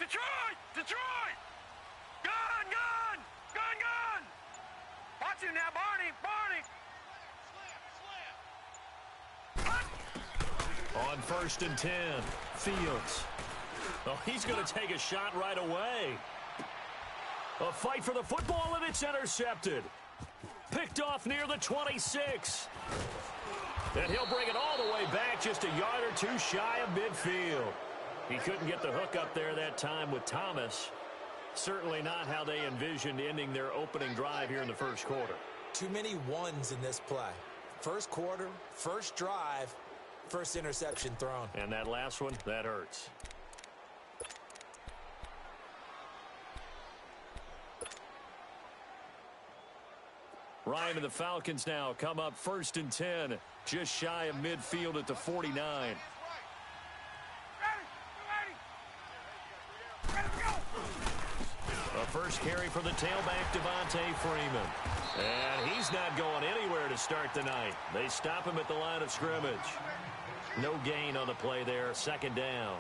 Detroit! Detroit! Gun! Gun! Gun! Gun! Watch him now, Barney! Barney! On 1st and 10, Fields. Oh, he's going to take a shot right away. A fight for the football, and it's intercepted. Picked off near the 26. And he'll bring it all the way back, just a yard or two shy of midfield. He couldn't get the hook up there that time with Thomas. Certainly not how they envisioned ending their opening drive here in the first quarter. Too many ones in this play. First quarter, first drive, first interception thrown. And that last one, that hurts. Ryan and the Falcons now come up 1st and 10, just shy of midfield at the 49. A first carry for the tailback, Devontae Freeman. And he's not going anywhere to start the night. They stop him at the line of scrimmage. No gain on the play there, 2nd down.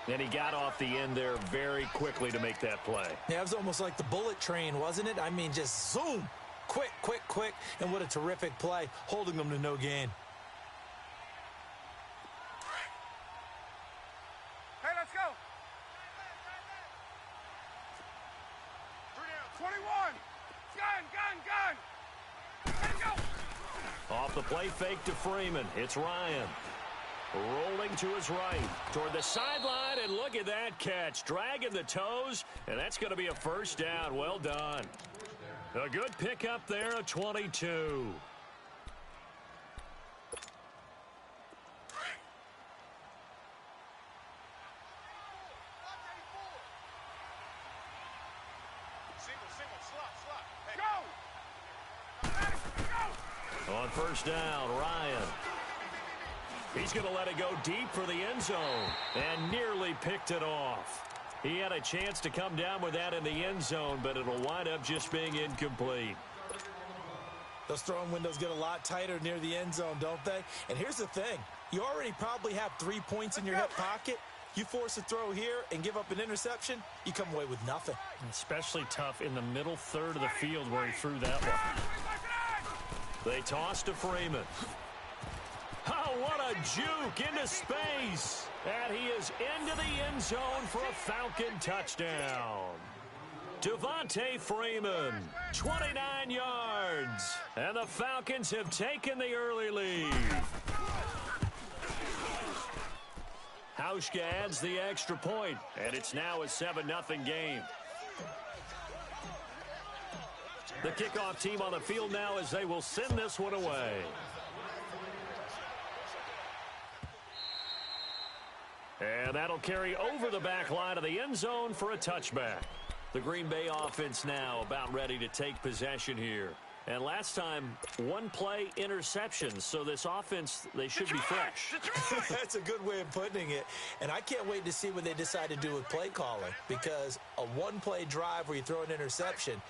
And he got off the end there very quickly to make that play. Yeah, it was almost like the bullet train, wasn't it? I mean, just zoom. Quick, quick, quick. And what a terrific play, holding them to no gain. Hey, let's go. 21. Gun, gun, gun. Let's go. Off the play fake to Freeman. It's Ryan. Rolling to his right toward the sideline, and look at that catch. Dragging the toes, and that's going to be a first down. Well done. A good pickup there at 22. On 1st down, Ryan. He's going to let it go deep for the end zone and nearly picked it off. He had a chance to come down with that in the end zone, but it'll wind up just being incomplete. Those throwing windows get a lot tighter near the end zone, don't they? And here's the thing. You already probably have 3 points in your hip pocket. You force a throw here and give up an interception, you come away with nothing. Especially tough in the middle third of the field where he threw that one. They toss to Freeman. Oh, what a juke into space. And he is into the end zone for a Falcon touchdown. Devontae Freeman, 29 yards. And the Falcons have taken the early lead. Hauschka adds the extra point, and it's now a 7-0 game. The kickoff team on the field now as they will send this one away. And that'll carry over the back line of the end zone for a touchback. The Green Bay offense now about ready to take possession here. And last time, 1-play interceptions. So this offense, they should be fresh. That's a good way of putting it. And I can't wait to see what they decide to do with play calling. Because a 1-play drive where you throw an interception,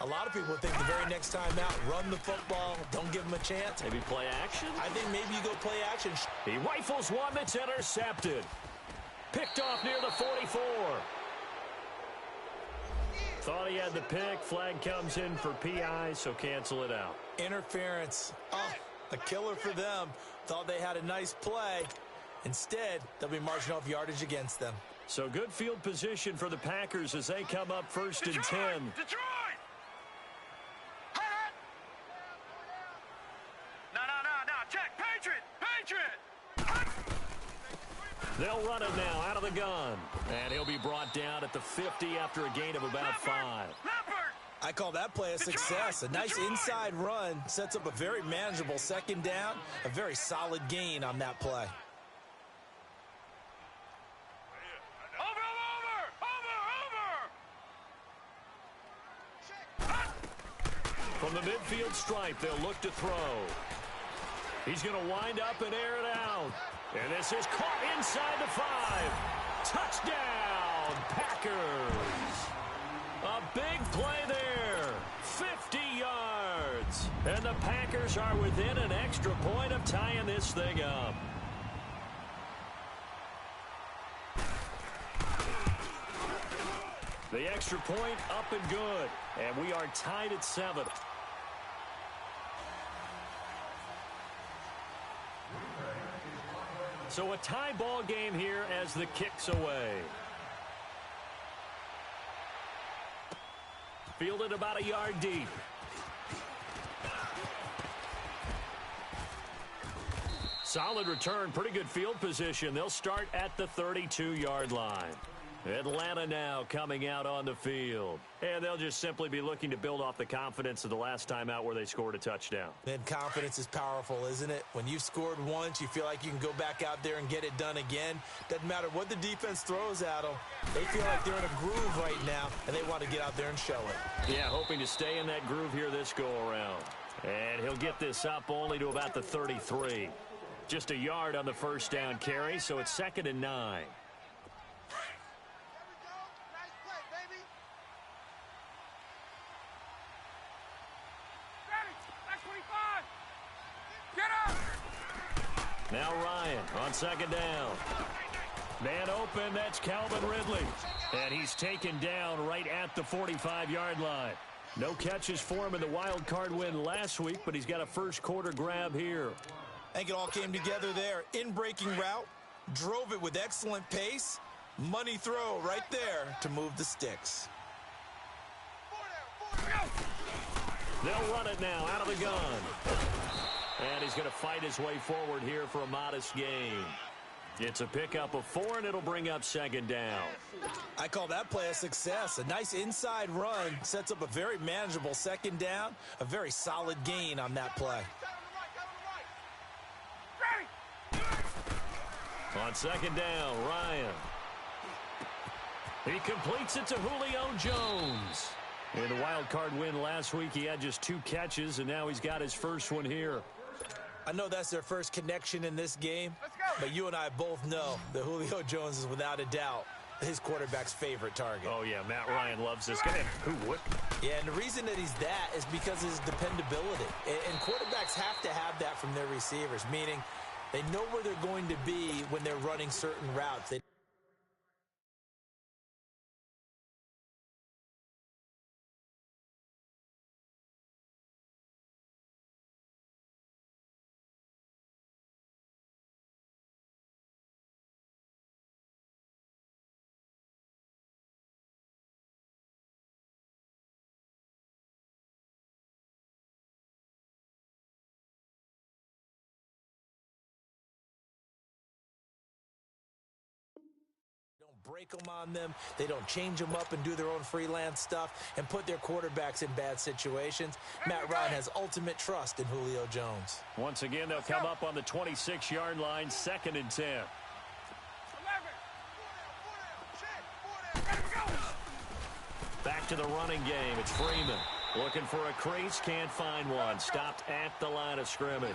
a lot of people think the very next time out, run the football, don't give them a chance. Maybe play action? I think maybe you go play action. He rifles one that's intercepted. Picked off near the 44. Thought he had the pick. Flag comes in for PI, so cancel it out. Interference. Oh, a killer for them. Thought they had a nice play. Instead, they'll be marching off yardage against them. So good field position for the Packers as they come up 1st and 10. Detroit! No. Check. Patriot! They'll run it now out of the gun. And he'll be brought down at the 50 after a gain of about 5. I call that play a success. A nice inside run sets up a very manageable 2nd down. A very solid gain on that play. From the midfield stripe, they'll look to throw. He's going to wind up and air it out. And this is caught inside the 5. Touchdown, Packers. A big play there. 50 yards. And the Packers are within an extra point of tying this thing up. The extra point up and good. And we are tied at 7. So a tie ball game here as the kick's away. Fielded about a yard deep. Solid return, pretty good field position. They'll start at the 32-yard line. Atlanta now coming out on the field. And they'll just simply be looking to build off the confidence of the last time out where they scored a touchdown. And confidence is powerful, isn't it? When you've scored once, you feel like you can go back out there and get it done again. Doesn't matter what the defense throws at them. They feel like they're in a groove right now, and they want to get out there and show it. Yeah, hoping to stay in that groove here this go-around. And he'll get this up only to about the 33. Just a yard on the first down carry, so it's 2nd and 9. Now Ryan on 2nd down. Man open, that's Calvin Ridley. And he's taken down right at the 45-yard line. No catches for him in the wild card win last week, but he's got a first quarter grab here. I think it all came together there. In-breaking route, drove it with excellent pace. Money throw right there to move the sticks. They'll run it now out of the gun. And he's going to fight his way forward here for a modest gain. It's a pickup of 4, and it'll bring up 2nd down. I call that play a success. A nice inside run sets up a very manageable 2nd down. A very solid gain on that play. On 2nd down, Ryan. He completes it to Julio Jones. In the wild card win last week, he had just 2 catches, and now he's got his first one here. I know that's their first connection in this game, but you and I both know that Julio Jones is without a doubt his quarterback's favorite target. Oh, yeah, Matt Ryan loves this guy. Who would? Yeah, and the reason that he's that is because of his dependability. And quarterbacks have to have that from their receivers, meaning they know where they're going to be when they're running certain routes. Break them on them. They don't change them up and do their own freelance stuff and put their quarterbacks in bad situations. Matt Ryan has ultimate trust in Julio Jones. Once again, they'll come up on the 26-yard line, 2nd and 10. Back to the running game. It's Freeman looking for a crease, can't find one. Stopped at the line of scrimmage.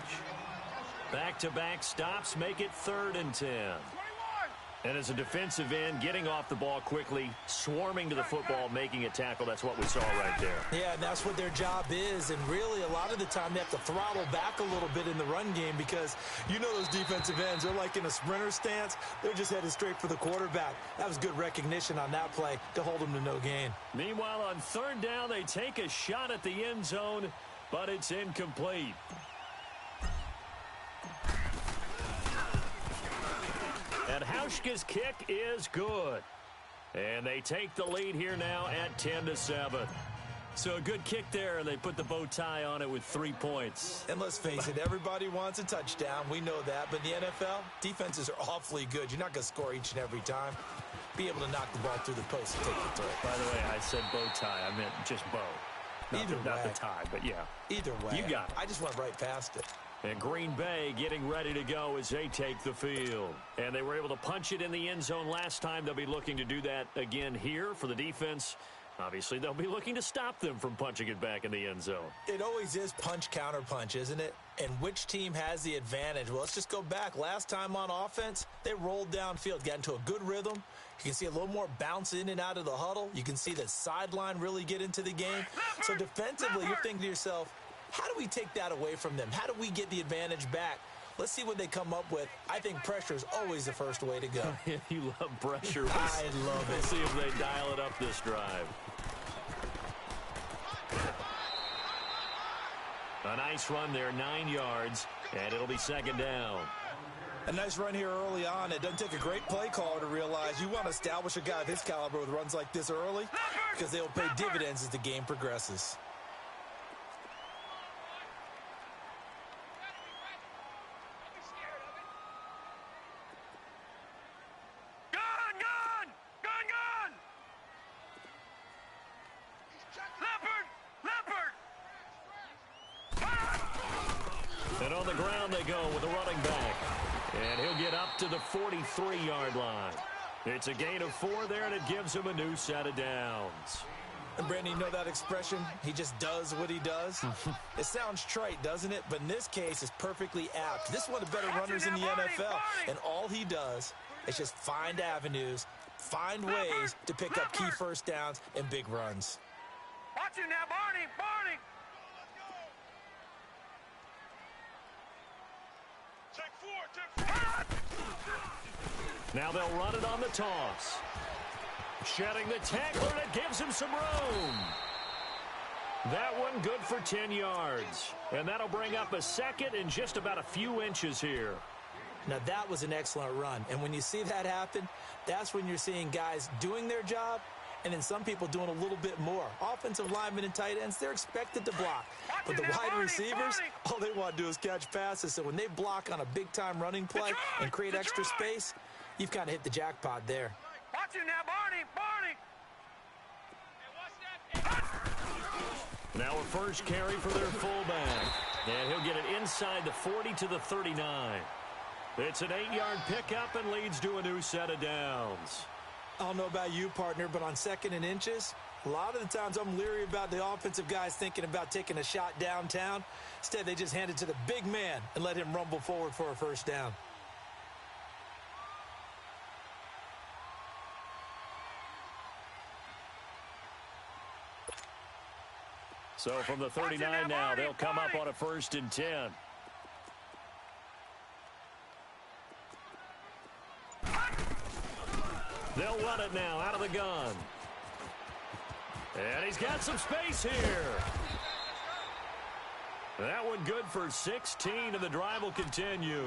Back-to-back stops make it 3rd and 10. And as a defensive end, getting off the ball quickly, swarming to the football, making a tackle, that's what we saw right there. Yeah, and that's what their job is. And really, a lot of the time, they have to throttle back a little bit in the run game because you know those defensive ends, they're like in a sprinter stance. They're just headed straight for the quarterback. That was good recognition on that play to hold them to no gain. Meanwhile, on 3rd down, they take a shot at the end zone, but it's incomplete. And Hauschka's kick is good. And they take the lead here now at 10-7. So a good kick there, and they put the bow tie on it with 3 points. And let's face it, everybody wants a touchdown. We know that. But in the NFL, defenses are awfully good. You're not going to score each and every time. Be able to knock the ball through the post and take the throw. By the way, I said bow tie. I meant just bow. Not the tie, but yeah. Either way. You got it. I just went right past it. And Green Bay getting ready to go as they take the field. And they were able to punch it in the end zone last time. They'll be looking to do that again here for the defense. Obviously, they'll be looking to stop them from punching it back in the end zone. It always is punch, counter punch, isn't it? And which team has the advantage? Well, let's just go back. Last time on offense, they rolled downfield, got into a good rhythm. You can see a little more bounce in and out of the huddle. You can see the sideline really get into the game. So defensively, you're thinking to yourself, how do we take that away from them? How do we get the advantage back? Let's see what they come up with. I think pressure is always the first way to go. You love pressure. I love it. We'll see if they dial it up this drive. A nice run there, 9 yards, and it'll be second down. A nice run here early on. It doesn't take a great play caller to realize you want to establish a guy of his caliber with runs like this early because they'll pay dividends as the game progresses. And on the ground they go with the running back. And he'll get up to the 43-yard line. It's a gain of 4 there, and it gives him a new set of downs. And Brandon, you know that expression? He just does what he does. It sounds trite, doesn't it? But in this case, it's perfectly apt. This is one of the better runners in the NFL. And all he does is just find avenues, find ways to pick up key first downs and big runs. Watch it now, Barney! Barney! Now they'll run it on the toss. Shedding the tackler, and it gives him some room. That one good for 10 yards. And that'll bring up a second in just about a few inches here. Now that was an excellent run. And when you see that happen, that's when you're seeing guys doing their job and then some people doing a little bit more. Offensive linemen and tight ends, they're expected to block. But the wide receivers, all they want to do is catch passes. So when they block on a big-time running play and create extra space, you've kind of hit the jackpot there. Watch it now, Barney! Barney! Now a first carry for their fullback. And he'll get it inside the 40 to the 39. It's an 8-yard pickup and leads to a new set of downs. I don't know about you, partner, but on 2nd and inches, a lot of the times I'm leery about the offensive guys thinking about taking a shot downtown. Instead, they just hand it to the big man and let him rumble forward for a first down. So from the 39 now, they'll come up on a 1st and 10. They'll run it now out of the gun. And he's got some space here. That one good for 16, and the drive will continue.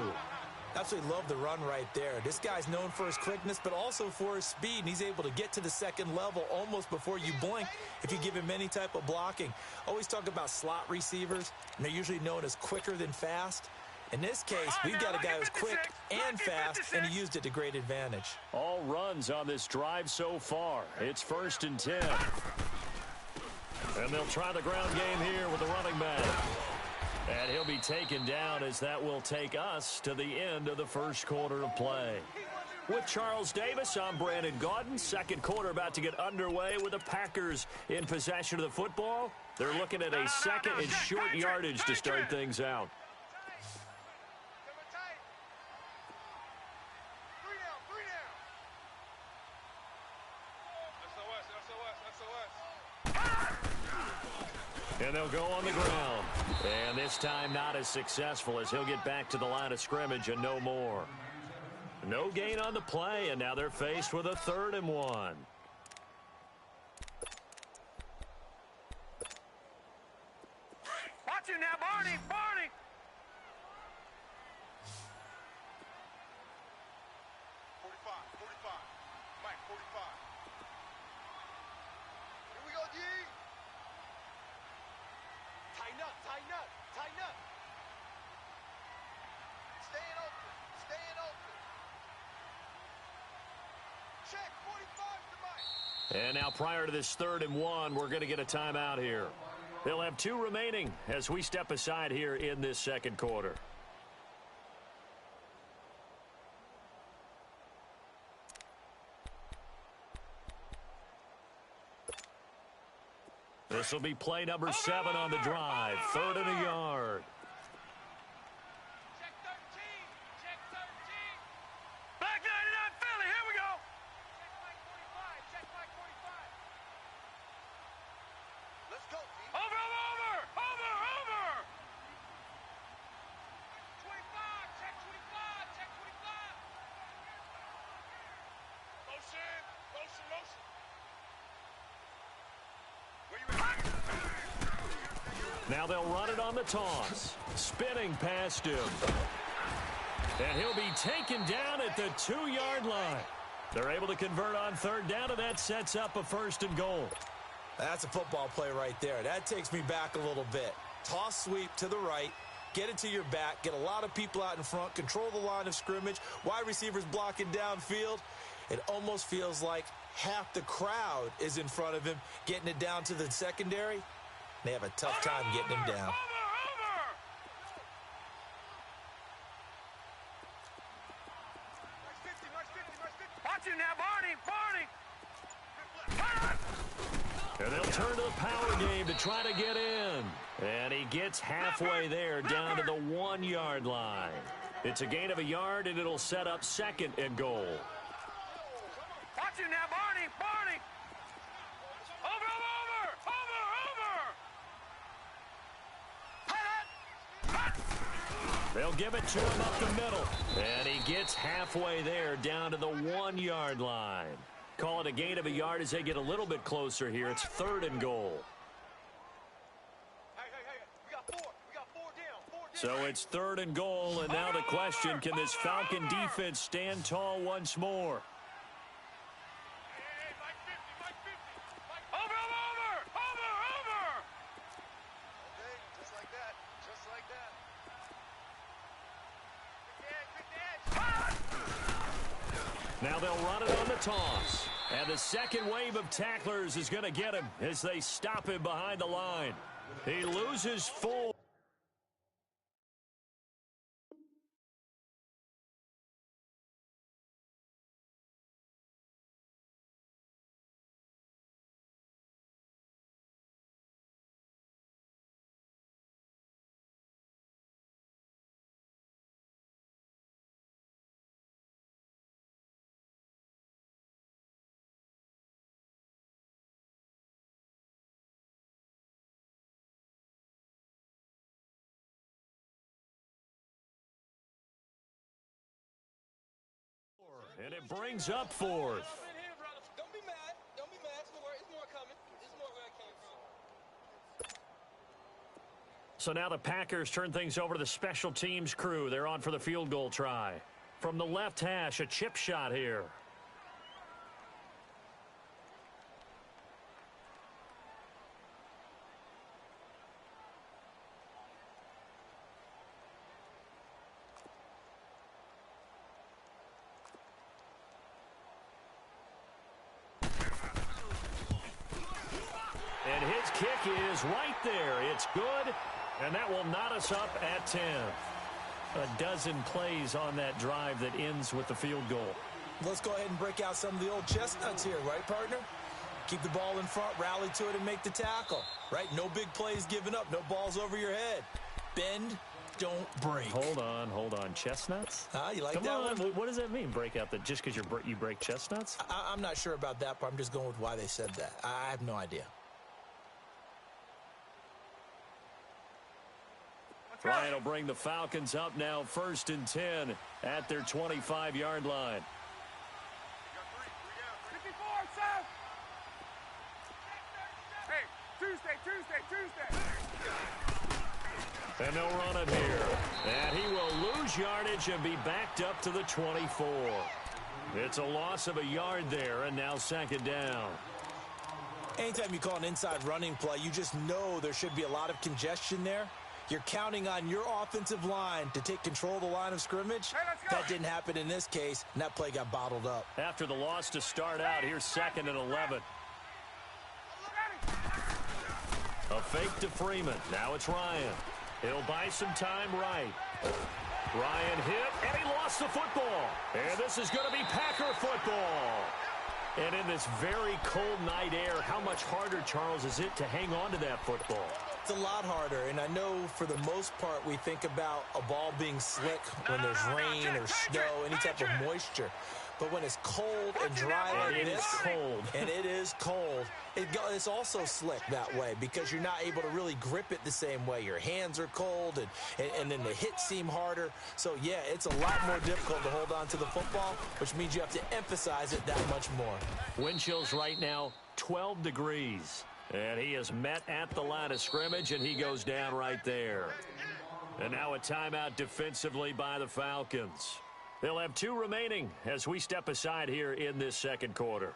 Absolutely love the run right there. This guy's known for his quickness, but also for his speed, and he's able to get to the second level almost before you blink if you give him any type of blocking. Always talk about slot receivers, and they're usually known as quicker than fast. In this case, we've got a guy who's quick and fast, and he used it to great advantage. All runs on this drive so far. It's 1st and 10. And they'll try the ground game here with the running back. And he'll be taken down as that will take us to the end of the first quarter of play. With Charles Davis, I'm Brandon Gaudin. Second quarter about to get underway with the Packers in possession of the football. They're looking at a second and short yardage to start things out. And they'll go on the ground. And this time not as successful as he'll get back to the line of scrimmage and no more. No gain on the play, and now they're faced with a 3rd and 1. Watch it now, Barney! Barney! And now prior to this 3rd and 1, we're going to get a timeout here. They'll have 2 remaining as we step aside here in this second quarter. This will be play number 7 on the drive. 3rd and a yard. Check 13! Check 13! Back 99 Philly, here we go! Check Mike 45! Let's go, team! Over! 25, check Now they'll run it on the toss. Spinning past him. And he'll be taken down at the 2-yard line. They're able to convert on third down, and that sets up a 1st and goal. That's a football play right there. That takes me back a little bit. Toss sweep to the right. Get it to your back. Get a lot of people out in front. Control the line of scrimmage. Wide receivers blocking downfield. It almost feels like half the crowd is in front of him, getting it down to the secondary. They have a tough time getting him down. Watch him now, Barney! And they'll turn to the power game to try to get in. And he gets halfway there, down to the 1-yard line. It's a gain of a yard, and it'll set up 2nd and goal. Watch him now, Barney! Over! They'll give it to him up the middle. And he gets halfway there, down to the 1-yard line. Call it a gain of a yard as they get a little bit closer here. It's 3rd and goal. Hey, we got 4 down. So it's 3rd and goal, and now the question, can this Falcon defense stand tall once more? Hey, Mike 50. Over! Okay, just like that. Now they'll run it on the toss. And the second wave of tacklers is going to get him as they stop him behind the line. He loses 4. And it brings up 4th. Don't be mad. It's more coming. It's more where I came from. So now the Packers turn things over to the special teams crew. They're on for the field goal try. From the left hash, a chip shot here. And his kick is right there. It's good, and that will knot us up at 10. A dozen plays on that drive that ends with the field goal. Let's go ahead and break out some of the old chestnuts here, right, partner? Keep the ball in front, rally to it, and make the tackle, right? No big plays given up, no balls over your head. Bend, don't break. Hold on. Chestnuts? You like Come that on. one? What does that mean, break out? That just because you break chestnuts? I'm not sure about that, but I'm just going with why they said that. I have no idea. Ryan will bring the Falcons up now, 1st and 10 at their 25-yard line. 54, Seth! Hey, Tuesday. And they'll run it here. And he will lose yardage and be backed up to the 24. It's a loss of a yard there, and now 2nd down. Anytime you call an inside running play, you just know there should be a lot of congestion there. You're counting on your offensive line to take control of the line of scrimmage. Hey, let's go. That didn't happen in this case, and that play got bottled up. After the loss to start out, here's 2nd and 11. A fake to Freeman. Now it's Ryan. He'll buy some time right. Ryan hit, and he lost the football. And this is going to be Packer football. And in this very cold night air, how much harder, Charles, is it to hang on to that football? It's a lot harder, and I know for the most part we think about a ball being slick when there's rain or snow, any type of moisture. But when it's cold and dry like this, and it is cold, it's also slick that way because you're not able to really grip it the same way. Your hands are cold, and then the hits seem harder. So, yeah, it's a lot more difficult to hold on to the football, which means you have to emphasize it that much more. Wind chills right now, 12 degrees. And he is met at the line of scrimmage, and he goes down right there. And now a timeout defensively by the Falcons. They'll have 2 remaining as we step aside here in this second quarter.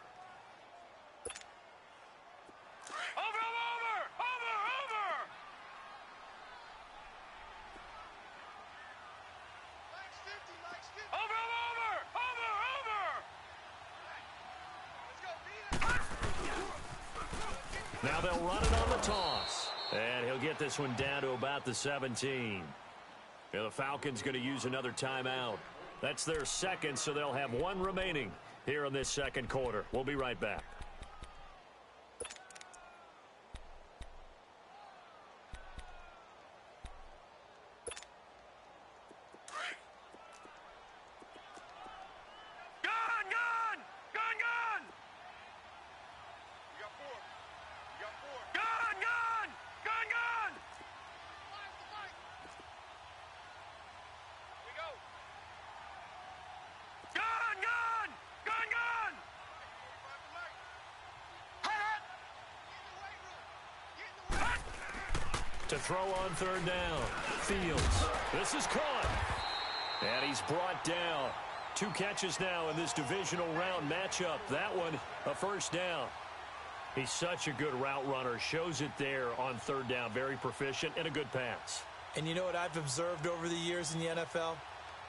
Now they'll run it on the toss. And he'll get this one down to about the 17. And the Falcons going to use another timeout. That's their second, so they'll have 1 remaining here in this second quarter. We'll be right back. To throw on third down. Fields. This is caught. And he's brought down. 2 catches now in this divisional round matchup. That one, a first down. He's such a good route runner. Shows it there on third down. Very proficient and a good pass. And you know what I've observed over the years in the NFL?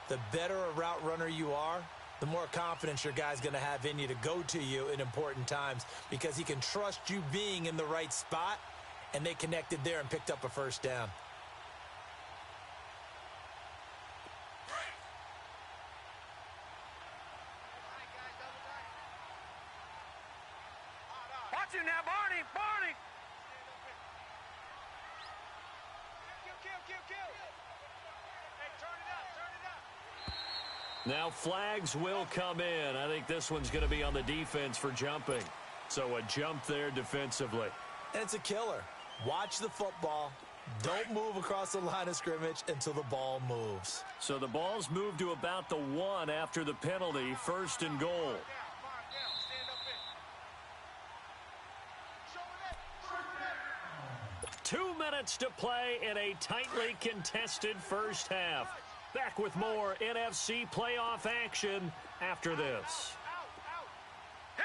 The better a route runner you are, the more confidence your guy's going to have in you to go to you in important times because he can trust you being in the right spot. And they connected there and picked up a first down. Watch him now, Barney! Barney! Kill. Hey, turn it up. Now flags will come in. I think this one's going to be on the defense for jumping. So a jump there defensively. And it's a killer. Watch the football. Don't move across the line of scrimmage until the ball moves. So the ball's moved to about the 1 after the penalty. First and goal. 2 minutes to play in a tightly contested first half. Back with more NFC playoff action after this.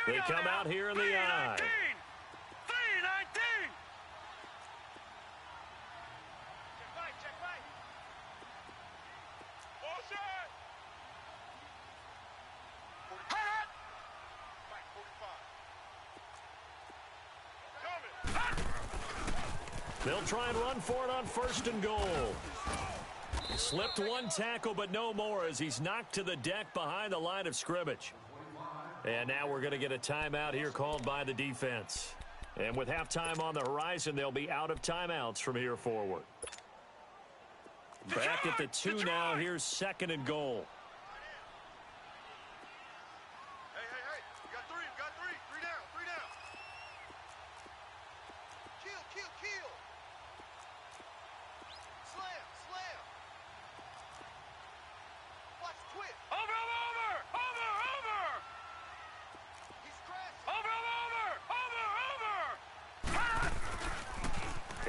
They come out here in the eye. They'll try and run for it on first and goal. Slipped 1 tackle, but no more as he's knocked to the deck behind the line of scrimmage. And now we're going to get a timeout here called by the defense. And with halftime on the horizon, they'll be out of timeouts from here forward. Back at the 2 now. Here's second and goal.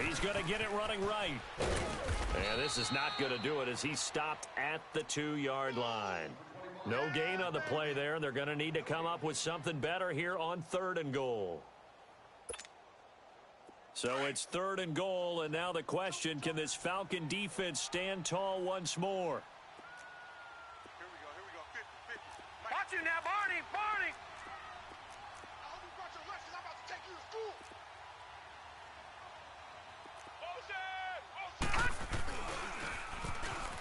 He's going to get it running right. And this is not going to do it as he's stopped at the 2-yard line. No gain on the play there. They're going to need to come up with something better here on third and goal. So it's third and goal, and now the question, can this Falcon defense stand tall once more? Here we go. 50. Watch you now, Barney! Barney! I hope you brought your lunch because I'm about to take you to school.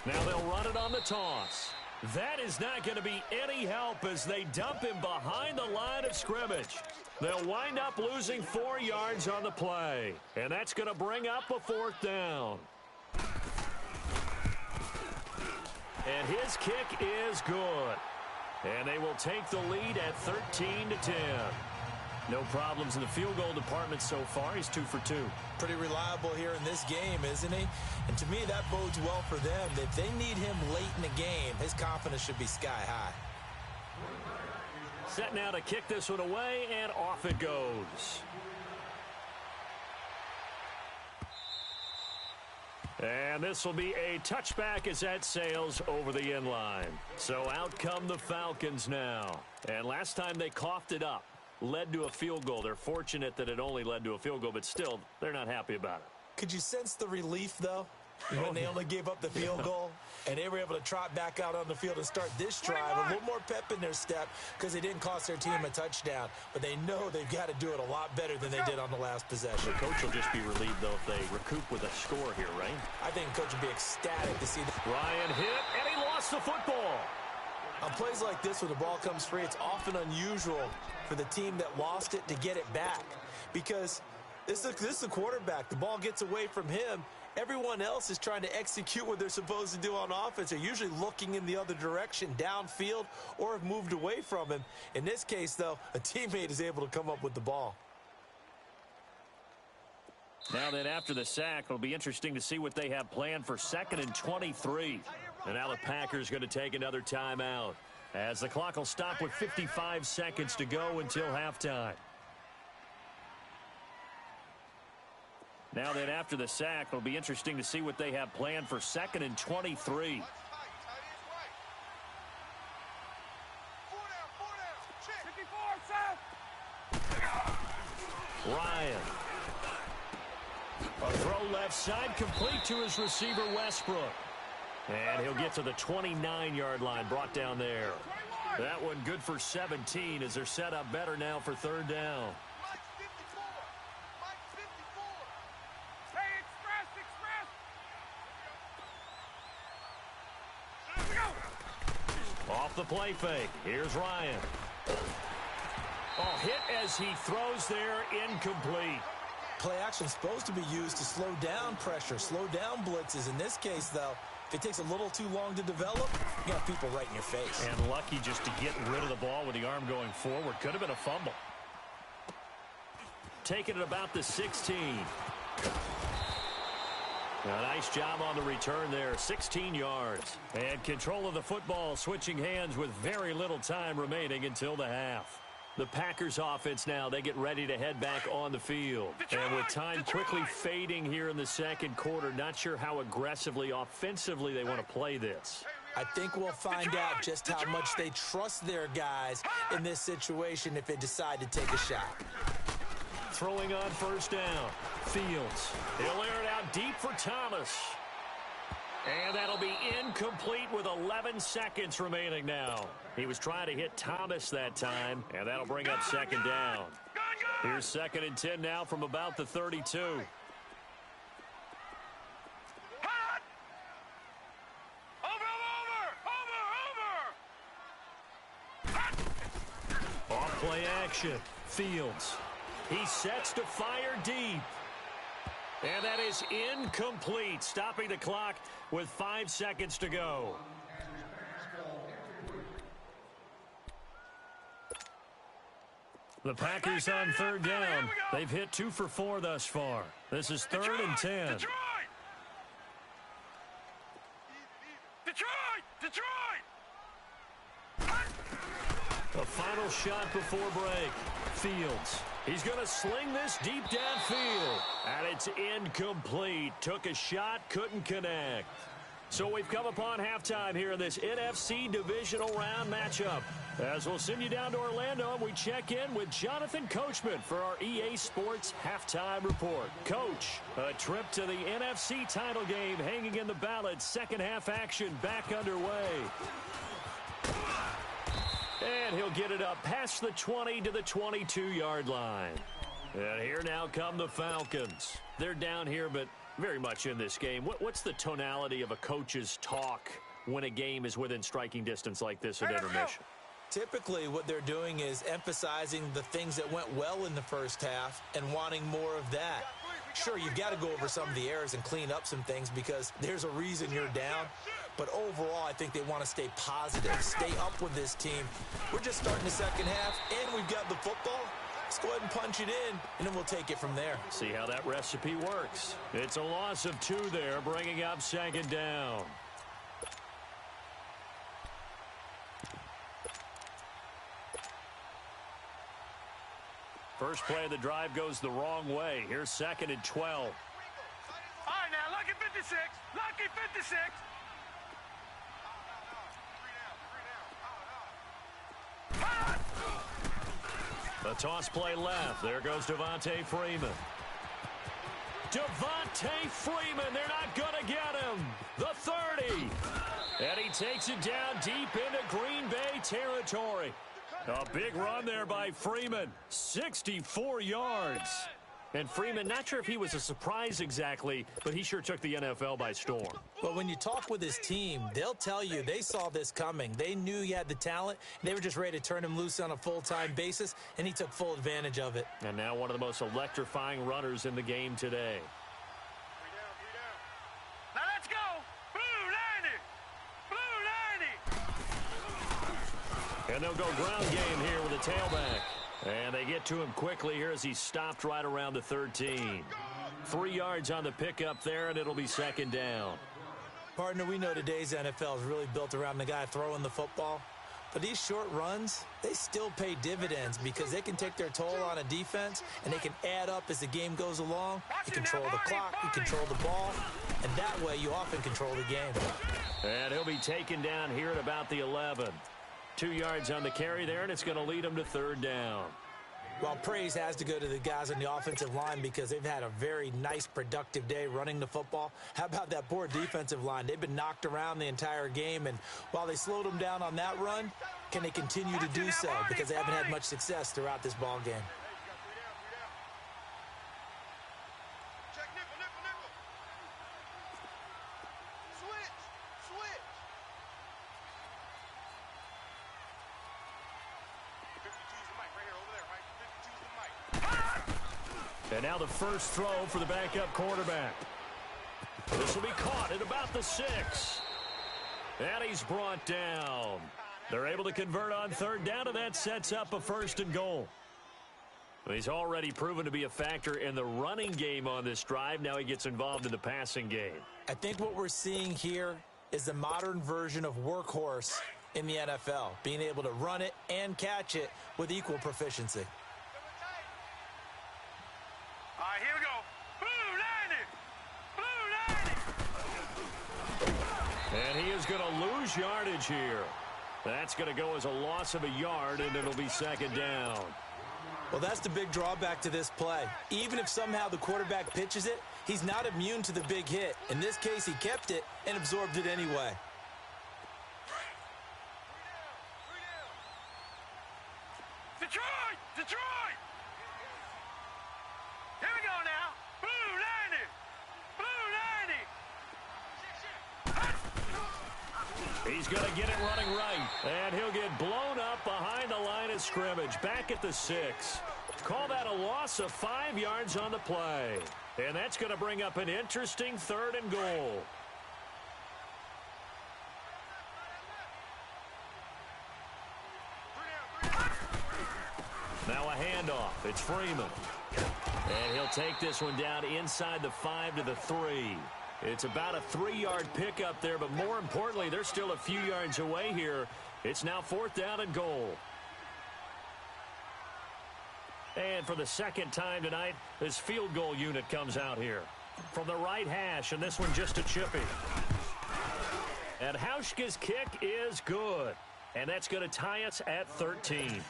Now they'll run it on the toss. That is not going to be any help as they dump him behind the line of scrimmage. They'll wind up losing 4 yards on the play. And that's going to bring up a fourth down. And his kick is good. And they will take the lead at 13-10. No problems in the field goal department so far. He's 2 for 2. Pretty reliable here in this game, isn't he? And to me, that bodes well for them. If they need him late in the game, his confidence should be sky high. Set now to kick this one away, and off it goes. And this will be a touchback as that sails over the inline. So out come the Falcons now. And last time they coughed it up, led to a field goal. They're fortunate that it only led to a field goal, but still, they're not happy about it. Could you sense the relief, though, when they only gave up the field goal? And they were able to trot back out on the field and start this drive. A little more pep in their step because they didn't cost their team a touchdown. But they know they've got to do it a lot better than they did on the last possession. The coach will just be relieved, though, if they recoup with a score here, right? I think the coach will be ecstatic to see that. Ryan hit, and he lost the football. On plays like this, when the ball comes free, it's often unusual for the team that lost it to get it back. Because this is a quarterback. The ball gets away from him. Everyone else is trying to execute what they're supposed to do on offense. They're usually looking in the other direction, downfield, or have moved away from him. In this case, though, a teammate is able to come up with the ball. Now then, after the sack, it'll be interesting to see what they have planned for 2nd and 23. And now the Packers going to take another timeout, as the clock will stop with 55 seconds to go until halftime. Now then, after the sack, it'll be interesting to see what they have planned for 2nd and 23. Ryan. A throw left side, complete to his receiver, Westbrook. And he'll get to the 29-yard line, brought down there. That one good for 17 as they're set up better now for 3rd down. Off the play fake. Here's Ryan. Oh, hit as he throws there, incomplete. Play action is supposed to be used to slow down pressure, slow down blitzes. In this case, though, if it takes a little too long to develop, you got people right in your face. And lucky just to get rid of the ball with the arm going forward. Could have been a fumble. Taking it about the 16. A nice job on the return there, 16 yards. And control of the football, switching hands with very little time remaining until the half. The Packers offense now, they get ready to head back on the field. And with time quickly fading here in the second quarter, not sure how aggressively, offensively they want to play this. I think we'll find out just how much they trust their guys in this situation if they decide to take a shot. Throwing on 1st down. Fields. He'll air it out deep for Thomas. And that'll be incomplete with 11 seconds remaining now. He was trying to hit Thomas that time, and that'll bring up 2nd down. Here's 2nd and 10 now from about the 32. Off play action. Fields. He sets to fire deep. And that is incomplete, stopping the clock with 5 seconds to go. The Packers on 3rd down. They've hit 2 for 4 thus far. This is 3rd and 10. A final shot before break. Fields. He's going to sling this deep downfield. And it's incomplete. Took a shot, couldn't connect. So we've come upon halftime here in this NFC divisional round matchup. As we'll send you down to Orlando, and we check in with Jonathan Coachman for our EA Sports Halftime Report. Coach, a trip to the NFC title game hanging in the balance. Second half action back underway. And he'll get it up past the 20 to the 22-yard line. And here now come the Falcons. They're down here, but very much in this game. What's the tonality of a coach's talk when a game is within striking distance like this at intermission? Typically, what they're doing is emphasizing the things that went well in the first half and wanting more of that. Sure, you've got to go over some of the errors and clean up some things because there's a reason you're down. But overall, I think they want to stay positive, stay up with this team. We're just starting the second half, and we've got the football. Let's go ahead and punch it in, and then we'll take it from there. See how that recipe works. It's a loss of 2 there, bringing up 2nd down. First play of the drive goes the wrong way. Here's 2nd and 12. All right, now look at the 56. Lucky 56. A toss play left. There goes Devontae Freeman. Devontae Freeman, they're not going to get him. The 30. And he takes it down deep into Green Bay territory. A big run there by Freeman. 64 yards. And Freeman, not sure if he was a surprise exactly, but he sure took the NFL by storm. But when you talk with his team, they'll tell you they saw this coming. They knew he had the talent. They were just ready to turn him loose on a full-time basis, and he took full advantage of it. And now one of the most electrifying runners in the game today. Now let's go. Blue 90. Blue 90. And they'll go ground game here with a tailback. And they get to him quickly here as he stopped right around the 13. 3 yards on the pickup there, and it'll be second down. Partner, we know today's NFL is really built around the guy throwing the football. But these short runs, they still pay dividends because they can take their toll on a defense, and they can add up as the game goes along. You control the clock, you control the ball, and that way you often control the game. And he'll be taken down here at about the 11. 2 yards on the carry there, and it's going to lead him to third down. Well, praise has to go to the guys on the offensive line because they've had a very nice, productive day running the football. How about that poor defensive line? They've been knocked around the entire game, and while they slowed them down on that run, can they continue to do so? Because they haven't had much success throughout this ball game. And now the first throw for the backup quarterback. This will be caught at about the 6. And he's brought down. They're able to convert on third down, and that sets up a first and goal. He's already proven to be a factor in the running game on this drive. Now he gets involved in the passing game. I think what we're seeing here is the modern version of workhorse in the NFL, being able to run it and catch it with equal proficiency. All right, here we go. Blue 90. Blue 90. And he is going to lose yardage here. That's going to go as a loss of a yard, and it'll be second down. Well, that's the big drawback to this play. Even if somehow the quarterback pitches it, he's not immune to the big hit. In this case, he kept it and absorbed it anyway. Detroit! Detroit! Here we go now. Blue 90. Blue 90. He's going to get it running right. And he'll get blown up behind the line of scrimmage. Back at the 6. Call that a loss of 5 yards on the play. And that's going to bring up an interesting third and goal. Now a handoff. It's Freeman. And he'll take this one down inside the 5 to the 3. It's about a 3-yard pickup there, but more importantly, they're still a few yards away here. It's now fourth down and goal. And for the second time tonight, this field goal unit comes out here. From the right hash, and this one just a chippy. And Hauschka's kick is good. And that's going to tie us at 13.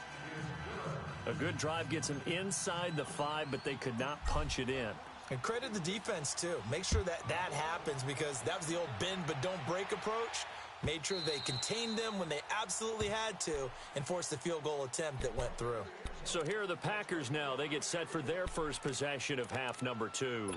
A good drive gets them inside the 5, but they could not punch it in. And credit the defense, too. Make sure that happens because that was the old bend but don't break approach. Made sure they contained them when they absolutely had to and forced the field goal attempt that went through. So here are the Packers now. They get set for their first possession of half number 2.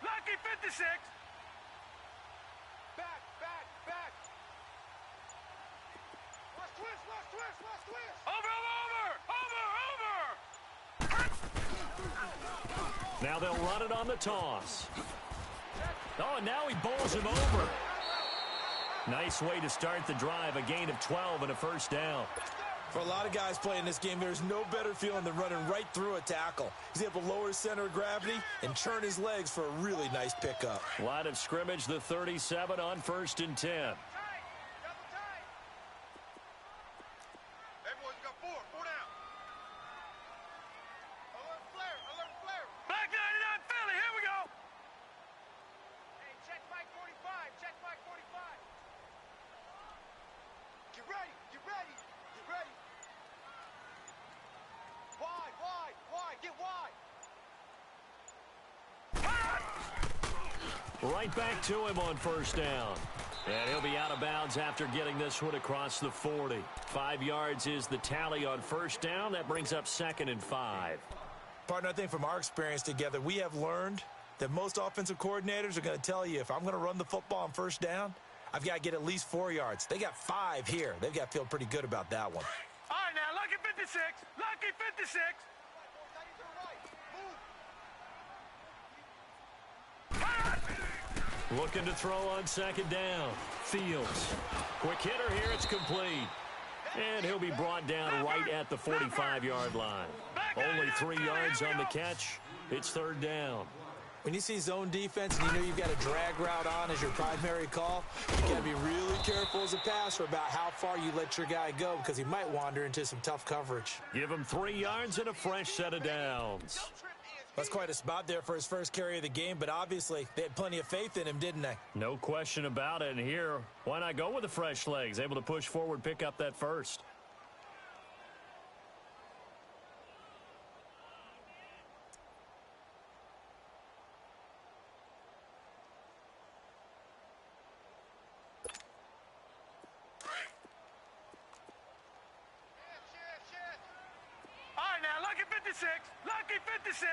Lucky 56. Back. Watch twist. Over. Now they'll run it on the toss. Oh, and now he bowls him over. Nice way to start the drive. A gain of 12 and a first down. For a lot of guys playing this game, there's no better feeling than running right through a tackle. He's able to lower his center of gravity and churn his legs for a really nice pickup. Line of scrimmage, the 37 on 1st and 10. Right back to him on 1st down. And he'll be out of bounds after getting this one across the 40. 5 yards is the tally on 1st down. That brings up 2nd and 5. Partner, I think from our experience together, we have learned that most offensive coordinators are going to tell you, if I'm going to run the football on 1st down, I've got to get at least 4 yards. They got 5 here. They've got to feel pretty good about that one. All right, now, lucky 56. Lucky 56. Looking to throw on 2nd down. Fields. Quick hitter here. It's complete. And he'll be brought down right at the 45-yard line. Only 3 yards on the catch. It's 3rd down. When you see zone defense and you know you've got a drag route on as your primary call, you got to be really careful as a passer about how far you let your guy go because he might wander into some tough coverage. Give him 3 yards and a fresh set of downs. That's quite a spot there for his first carry of the game, but obviously they had plenty of faith in him, didn't they? No question about it. And here, why not go with the fresh legs? Able to push forward, pick up that first. All right, now, lucky 56. Lucky 56.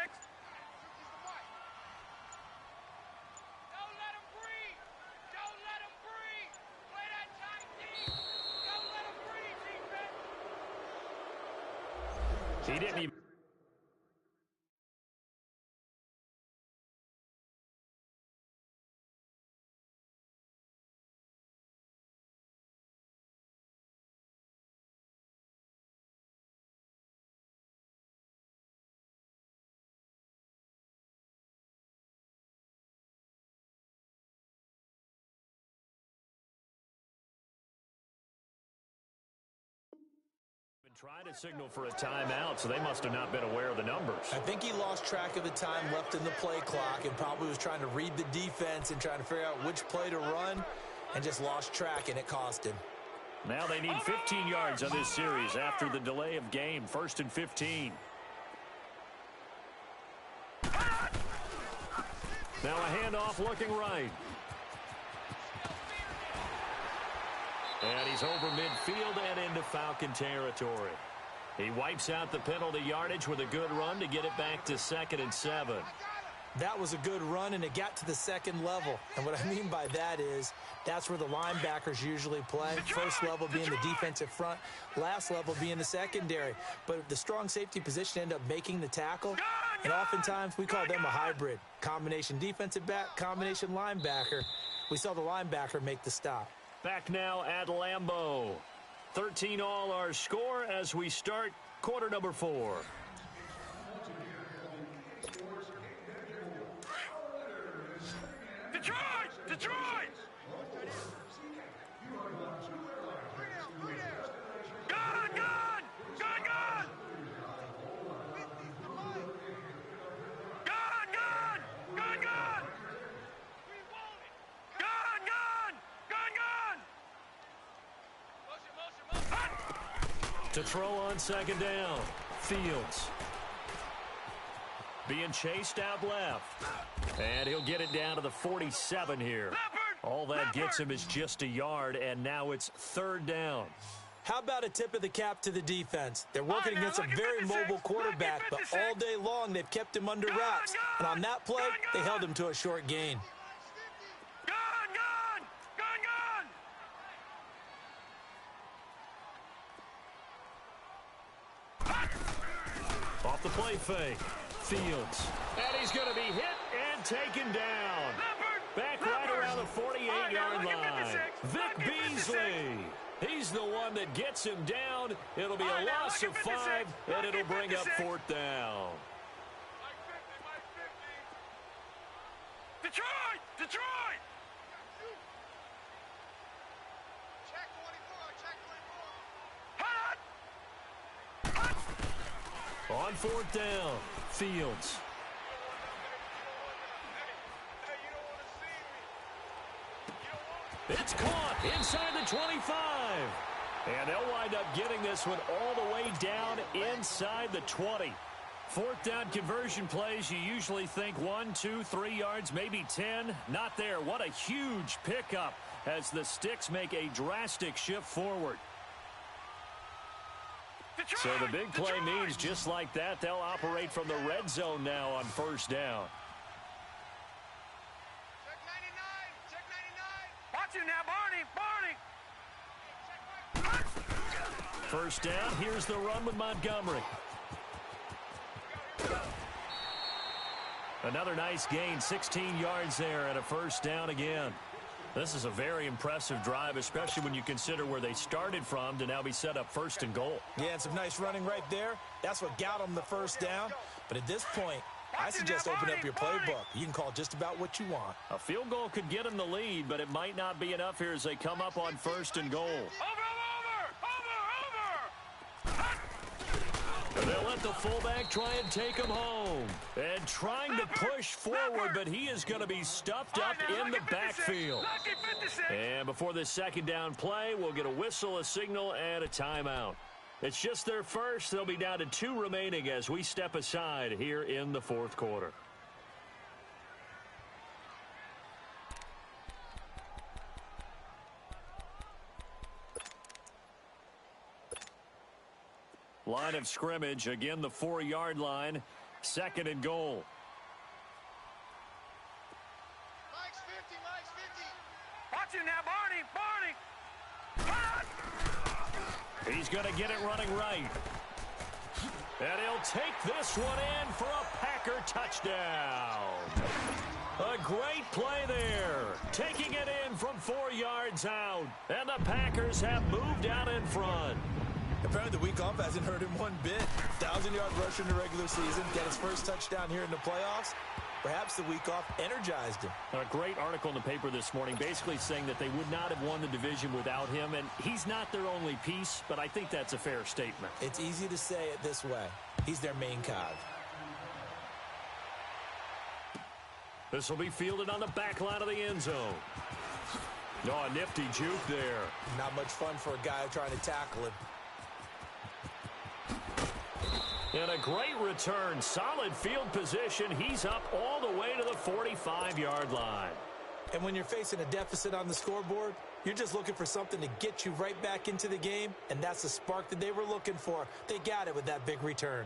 He didn't even... Trying to signal for a timeout, so they must have not been aware of the numbers. I think he lost track of the time left in the play clock and probably was trying to read the defense and trying to figure out which play to run and just lost track, and it cost him. Now they need 15 yards on this series after the delay of game. 1st and 15. Now a handoff looking right. And he's over midfield and into Falcon territory. He wipes out the penalty yardage with a good run to get it back to 2nd and 7. That was a good run, and it got to the 2nd level. And what I mean by that is that's where the linebackers usually play. First level being the defensive front, last level being the secondary. But the strong safety position ended up making the tackle, and oftentimes we call them a hybrid. Combination defensive back, combination linebacker. We saw the linebacker make the stop. Back now at Lambeau. 13 all our score as we start quarter number 4. Detroit! Detroit! Gun! Gun! Gun! Gun! Gun! Gun! Gun! Gun! Gun! Gun! Gun! Gun! To throw on 2nd down. Fields. Being chased out left. And he'll get it down to the 47 here. All that gets him is just a yard, and now it's 3rd down. How about a tip of the cap to the defense? They're working against a very mobile quarterback, but all day long they've kept him under wraps. And on that play, they held him to a short gain. Gun! Gun! Gun! Gun! Off the play fake. Fields. And he's going to be hit and taken down. Back right around around the 48-yard line. Vic Beasley. He's the one that gets him down. It'll be a loss of 5, and it'll bring up 4th down. Detroit! Detroit! Check 24, check 24. On 4th down, Fields. It's caught inside the 25. And they'll wind up getting this one all the way down inside the 20. 4th down conversion plays, you usually think 1, 2, 3 yards, maybe 10. Not there. What a huge pickup as the Sticks make a drastic shift forward. Detroit! So the big play Detroit! means just like that, they'll operate from the red zone now on 1st down. Check 99, check 99. Watch it now, Barney, Barney. 1st down, here's the run with Montgomery. Another nice gain, 16 yards there, and a 1st down again. This is a very impressive drive, especially when you consider where they started from to now be set up 1st and goal. Yeah, and some nice running right there. That's what got them the 1st down. But at this point, I suggest open up your playbook. You can call just about what you want. A field goal could get them the lead, but it might not be enough here as they come up on 1st and goal. Over! They'll let the fullback try and take him home. And trying to push forward, but he is going to be stuffed up in the backfield. And before this 2nd down play, we'll get a whistle, a signal, and a timeout. It's just their first. They'll be down to 2 remaining as we step aside here in the 4th quarter. Line of scrimmage, again the 4-yard line, 2nd and goal. Mike's 50, Mike's 50. Watch it now, Barney, He's going to get it running right. And he'll take this one in for a Packer touchdown. A great play there. Taking it in from 4 yards out. And the Packers have moved out in front. Apparently the week off hasn't hurt him one bit. 1,000-yard rusher in the regular season, get his first touchdown here in the playoffs. Perhaps the week off energized him. A great article in the paper this morning basically saying that they would not have won the division without him, and he's not their only piece, but I think that's a fair statement. It's easy to say it this way. He's their main cog. This will be fielded on the back line of the end zone. Oh, a nifty juke there. Not much fun for a guy trying to tackle him. And a great return. Solid field position. He's up all the way to the 45-yard line. And when you're facing a deficit on the scoreboard, you're just looking for something to get you right back into the game, and that's the spark that they were looking for. They got it with that big return.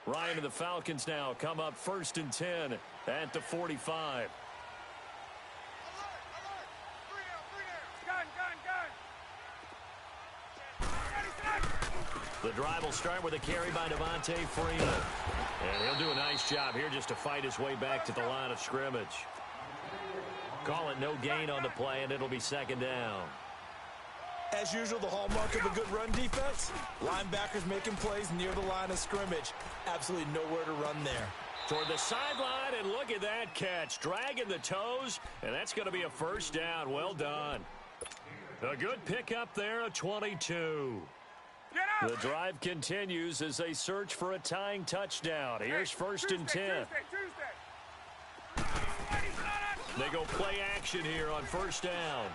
Ryan and the Falcons now come up 1st and 10 at the 45. The drive will start with a carry by Devontae Freeman. And he'll do a nice job here just to fight his way back to the line of scrimmage. Call it no gain on the play, and it'll be 2nd down. As usual, the hallmark of a good run defense, linebackers making plays near the line of scrimmage. Absolutely nowhere to run there. Toward the sideline, and look at that catch. Dragging the toes, and that's going to be a 1st down. Well done. A good pickup there, a 22. The drive continues as they search for a tying touchdown. Here's 1st and 10. They go play action here on 1st down.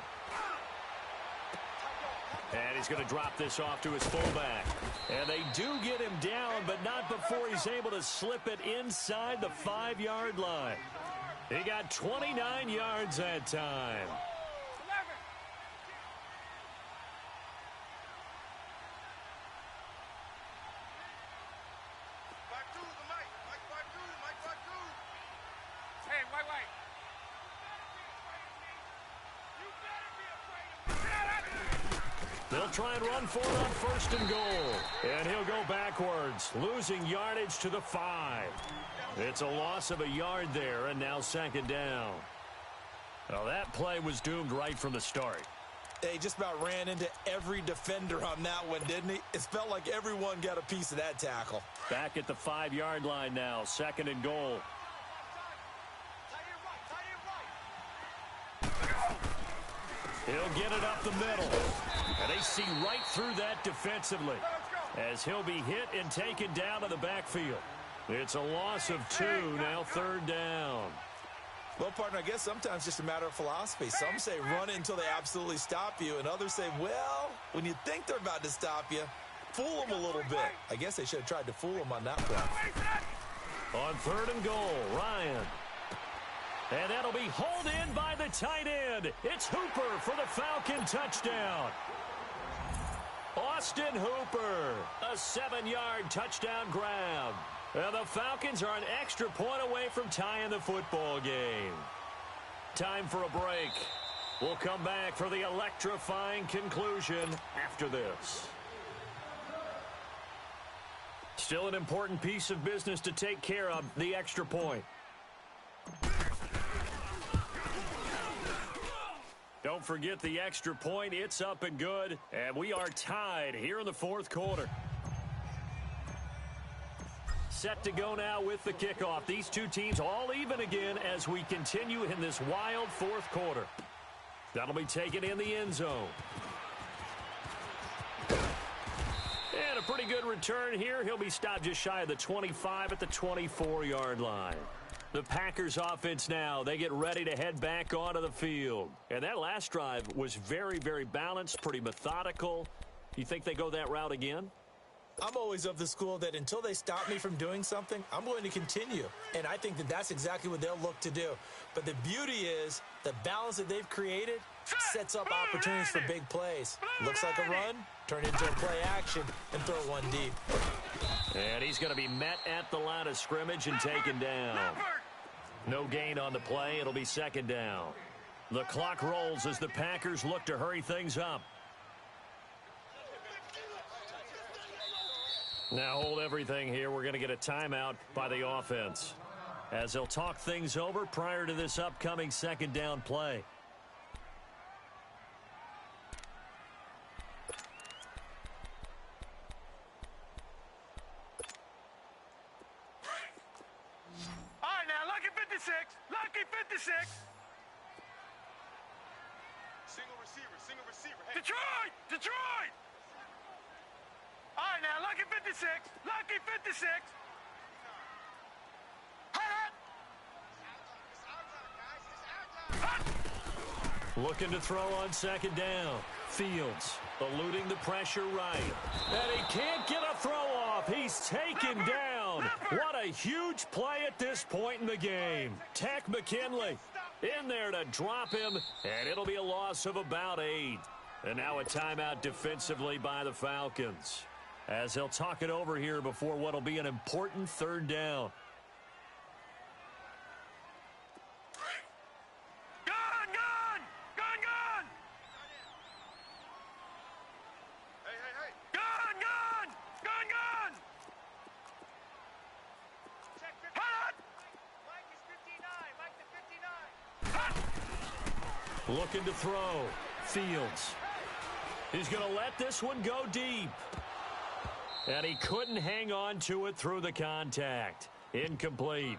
And he's going to drop this off to his fullback. And they do get him down, but not before he's able to slip it inside the 5-yard line. He got 29 yards that time. They'll try and run for it on 1st and goal. And he'll go backwards, losing yardage to the 5. It's a loss of a yard there, and now second down. Well, that play was doomed right from the start. He just about ran into every defender on that one, didn't he? It felt like everyone got a piece of that tackle. Back at the 5-yard line now, second and goal. He'll get it up the middle. And they see right through that defensively as he'll be hit and taken down to the backfield. It's a loss of 2, now third down. Well, partner, I guess sometimes just a matter of philosophy. Some say run it until they absolutely stop you, and others say, well, when you think they're about to stop you, fool them a little bit. I guess they should have tried to fool them on that play. On third and goal, Ryan. And that'll be hauled in by the tight end. It's Hooper for the Falcon touchdown. Austin Hooper, a 7-yard touchdown grab. And the Falcons are an extra point away from tying the football game. Time for a break. We'll come back for the electrifying conclusion after this. Still an important piece of business to take care of, the extra point. Don't forget the extra point. It's up and good, and we are tied here in the fourth quarter. Set to go now with the kickoff. These two teams all even again as we continue in this wild fourth quarter. That'll be taken in the end zone. And a pretty good return here. He'll be stopped just shy of the 25 at the 24-yard line. The Packers offense now, they get ready to head back onto the field. And that last drive was very, very balanced, pretty methodical. You think they go that route again? I'm always of the school that until they stop me from doing something, I'm going to continue. And I think that that's exactly what they'll look to do. But the beauty is the balance that they've created sets up opportunities for big plays. Looks like a run, turn into a play action, and throw one deep. And he's going to be met at the line of scrimmage and taken down. No gain on the play. It'll be second down. The clock rolls as the Packers look to hurry things up. Now hold everything here. We're going to get a timeout by the offense as they'll talk things over prior to this upcoming second down play. All right, now, lucky 56. Lucky 56. Single receiver. Hey. Detroit! All right, now, lucky 56. Lucky 56. Looking to throw on second down. Fields eluding the pressure right. And he can't get a throw off. He's taken down. What a huge play at this point in the game. Tech McKinley in there to drop him, and it'll be a loss of about 8. And now a timeout defensively by the Falcons as they'll talk it over here before what'll be an important third down. Looking to throw. Fields. He's going to let this one go deep. And he couldn't hang on to it through the contact. Incomplete.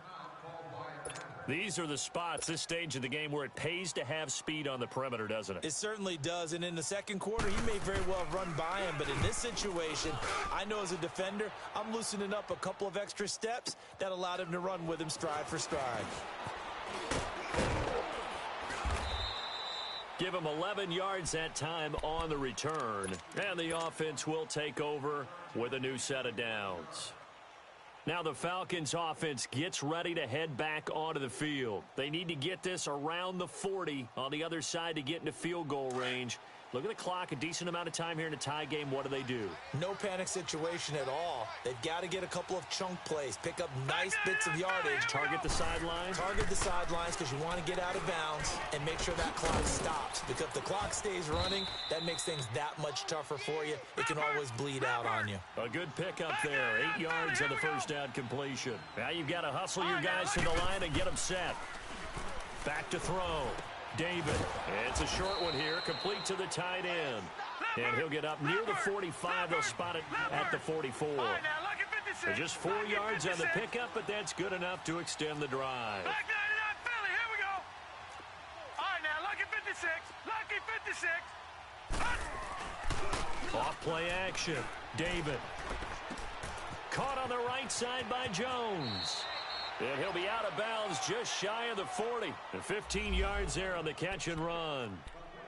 These are the spots, this stage of the game, where it pays to have speed on the perimeter, doesn't it? It certainly does. And in the second quarter, he may very well run by him. But in this situation, I know as a defender, I'm loosening up a couple of extra steps that allowed him to run with him stride for stride. Give him 11 yards that time on the return. And the offense will take over with a new set of downs. Now the Falcons offense gets ready to head back onto the field. They need to get this around the 40 on the other side to get into field goal range. Look at the clock, a decent amount of time here in a tie game. What do? No panic situation at all. They've got to get a couple of chunk plays, pick up nice bits of yardage. Target the sidelines. Target the sidelines because you want to get out of bounds and make sure that clock stops. Because if the clock stays running, that makes things that much tougher for you. It can always bleed out on you. A good pickup there. 8 yards on the first down completion. Now you've got to hustle your guys to the line and get them set. Back to throw. David. It's a short one here, complete to the tight end. And he'll get up near the 45. They'll spot it at the 44. So just 4 yards on the pickup, but that's good enough to extend the drive. Back 99 Philly, here we go. All right, now, lucky 56. Lucky 56. Off play action. David. Caught on the right side by Jones. And he'll be out of bounds just shy of the 40. And 15 yards there on the catch and run.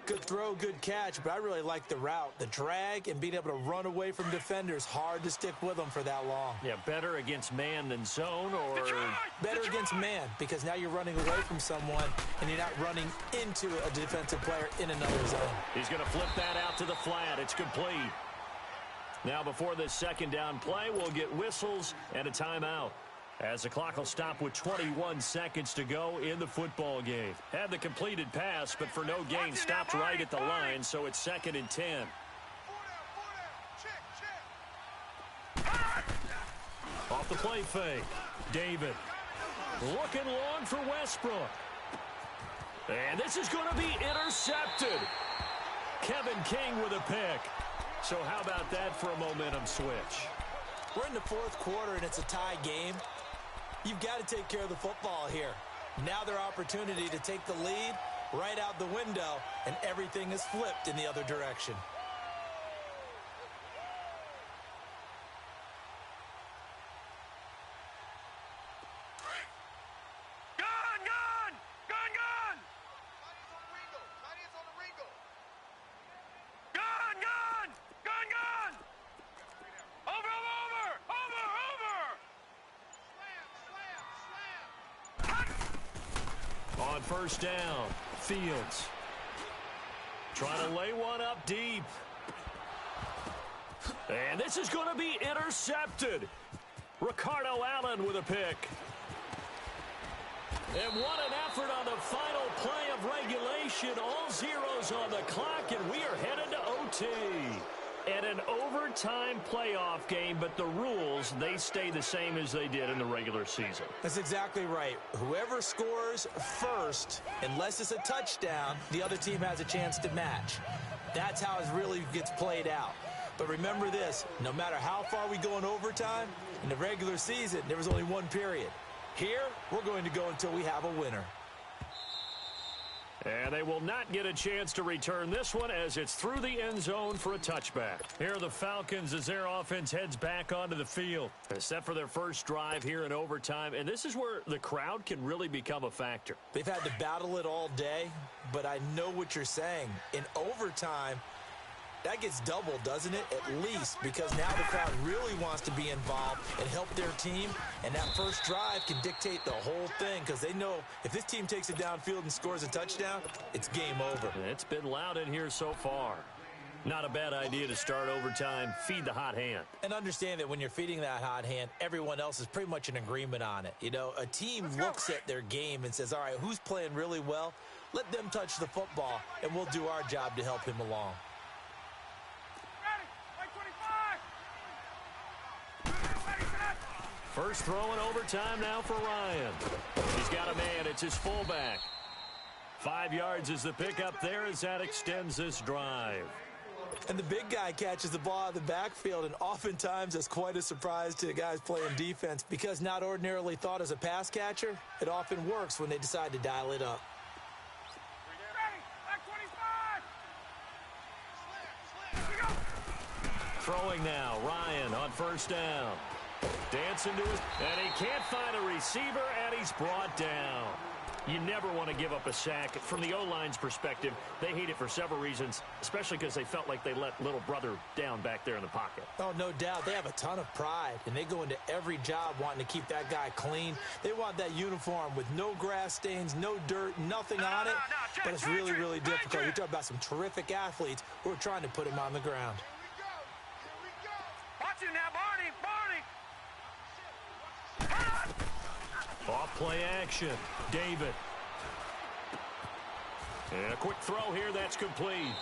Good throw, good catch, but I really like the route. The drag and being able to run away from defenders, hard to stick with them for that long. Yeah, better against man than zone, or better against man, because now you're running away from someone and you're not running into a defensive player in another zone. He's going to flip that out to the flat. It's complete. Now before this second down play, we'll get whistles and a timeout, as the clock will stop with 21 seconds to go in the football game. Had the completed pass, but for no gain, stopped right at the line, so it's 2nd and 10. Off the play fake. David. Looking long for Westbrook. And this is going to be intercepted. Kevin King with a pick. So how about that for a momentum switch? We're in the 4th quarter, and it's a tie game. You've got to take care of the football here. Now their opportunity to take the lead right out the window, and everything is flipped in the other direction. On first down, Fields. Trying to lay one up deep. And this is going to be intercepted. Ricardo Allen with a pick. And what an effort on the final play of regulation. All zeros on the clock, and we are headed to OT. And an overtime playoff game, but the rules, they stay the same as they did in the regular season. That's exactly right. Whoever scores first, unless it's a touchdown, the other team has a chance to match. That's how it really gets played out. But remember this, no matter how far we go in overtime, in the regular season, there was only one period. Here, we're going to go until we have a winner. And they will not get a chance to return this one as it's through the end zone for a touchback. Here are the Falcons as their offense heads back onto the field. They're set for their first drive here in overtime, and this is where the crowd can really become a factor. They've had to battle it all day, but I know what you're saying. In overtime, that gets doubled, doesn't it? At least, because now the crowd really wants to be involved and help their team, and that first drive can dictate the whole thing because they know if this team takes it downfield and scores a touchdown, it's game over. It's been loud in here so far. Not a bad idea to start overtime. Feed the hot hand. And understand that when you're feeding that hot hand, everyone else is pretty much in agreement on it. You know, a team looks at their game and says, all right, who's playing really well? Let them touch the football, and we'll do our job to help him along. First throw in overtime now for Ryan. He's got a man. It's his fullback. 5 yards is the pickup there as that extends this drive. And the big guy catches the ball out of the backfield, and oftentimes that's quite a surprise to the guys playing defense because not ordinarily thought as a pass catcher, it often works when they decide to dial it up. Throwing now, Ryan on first down. Dancing to it, and he can't find a receiver, and he's brought down. You never want to give up a sack. From the O-line's perspective, they hate it for several reasons, especially because they felt like they let little brother down back there in the pocket. Oh, no doubt. They have a ton of pride, and they go into every job wanting to keep that guy clean. They want that uniform with no grass stains, no dirt, nothing on it. But it's really, really difficult. You're talking about some terrific athletes who are trying to put him on the ground. Here we go. Watch it now, Barney. Off play action. David. And a quick throw here. That's complete.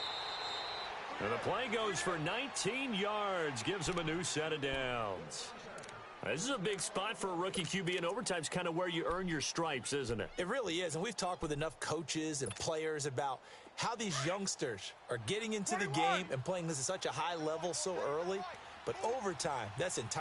And the play goes for 19 yards. Gives him a new set of downs. This is a big spot for a rookie QB, and overtime's kind of where you earn your stripes, isn't it? It really is, and we've talked with enough coaches and players about how these youngsters are getting into the game and playing this at such a high level so early. But overtime, that's entirely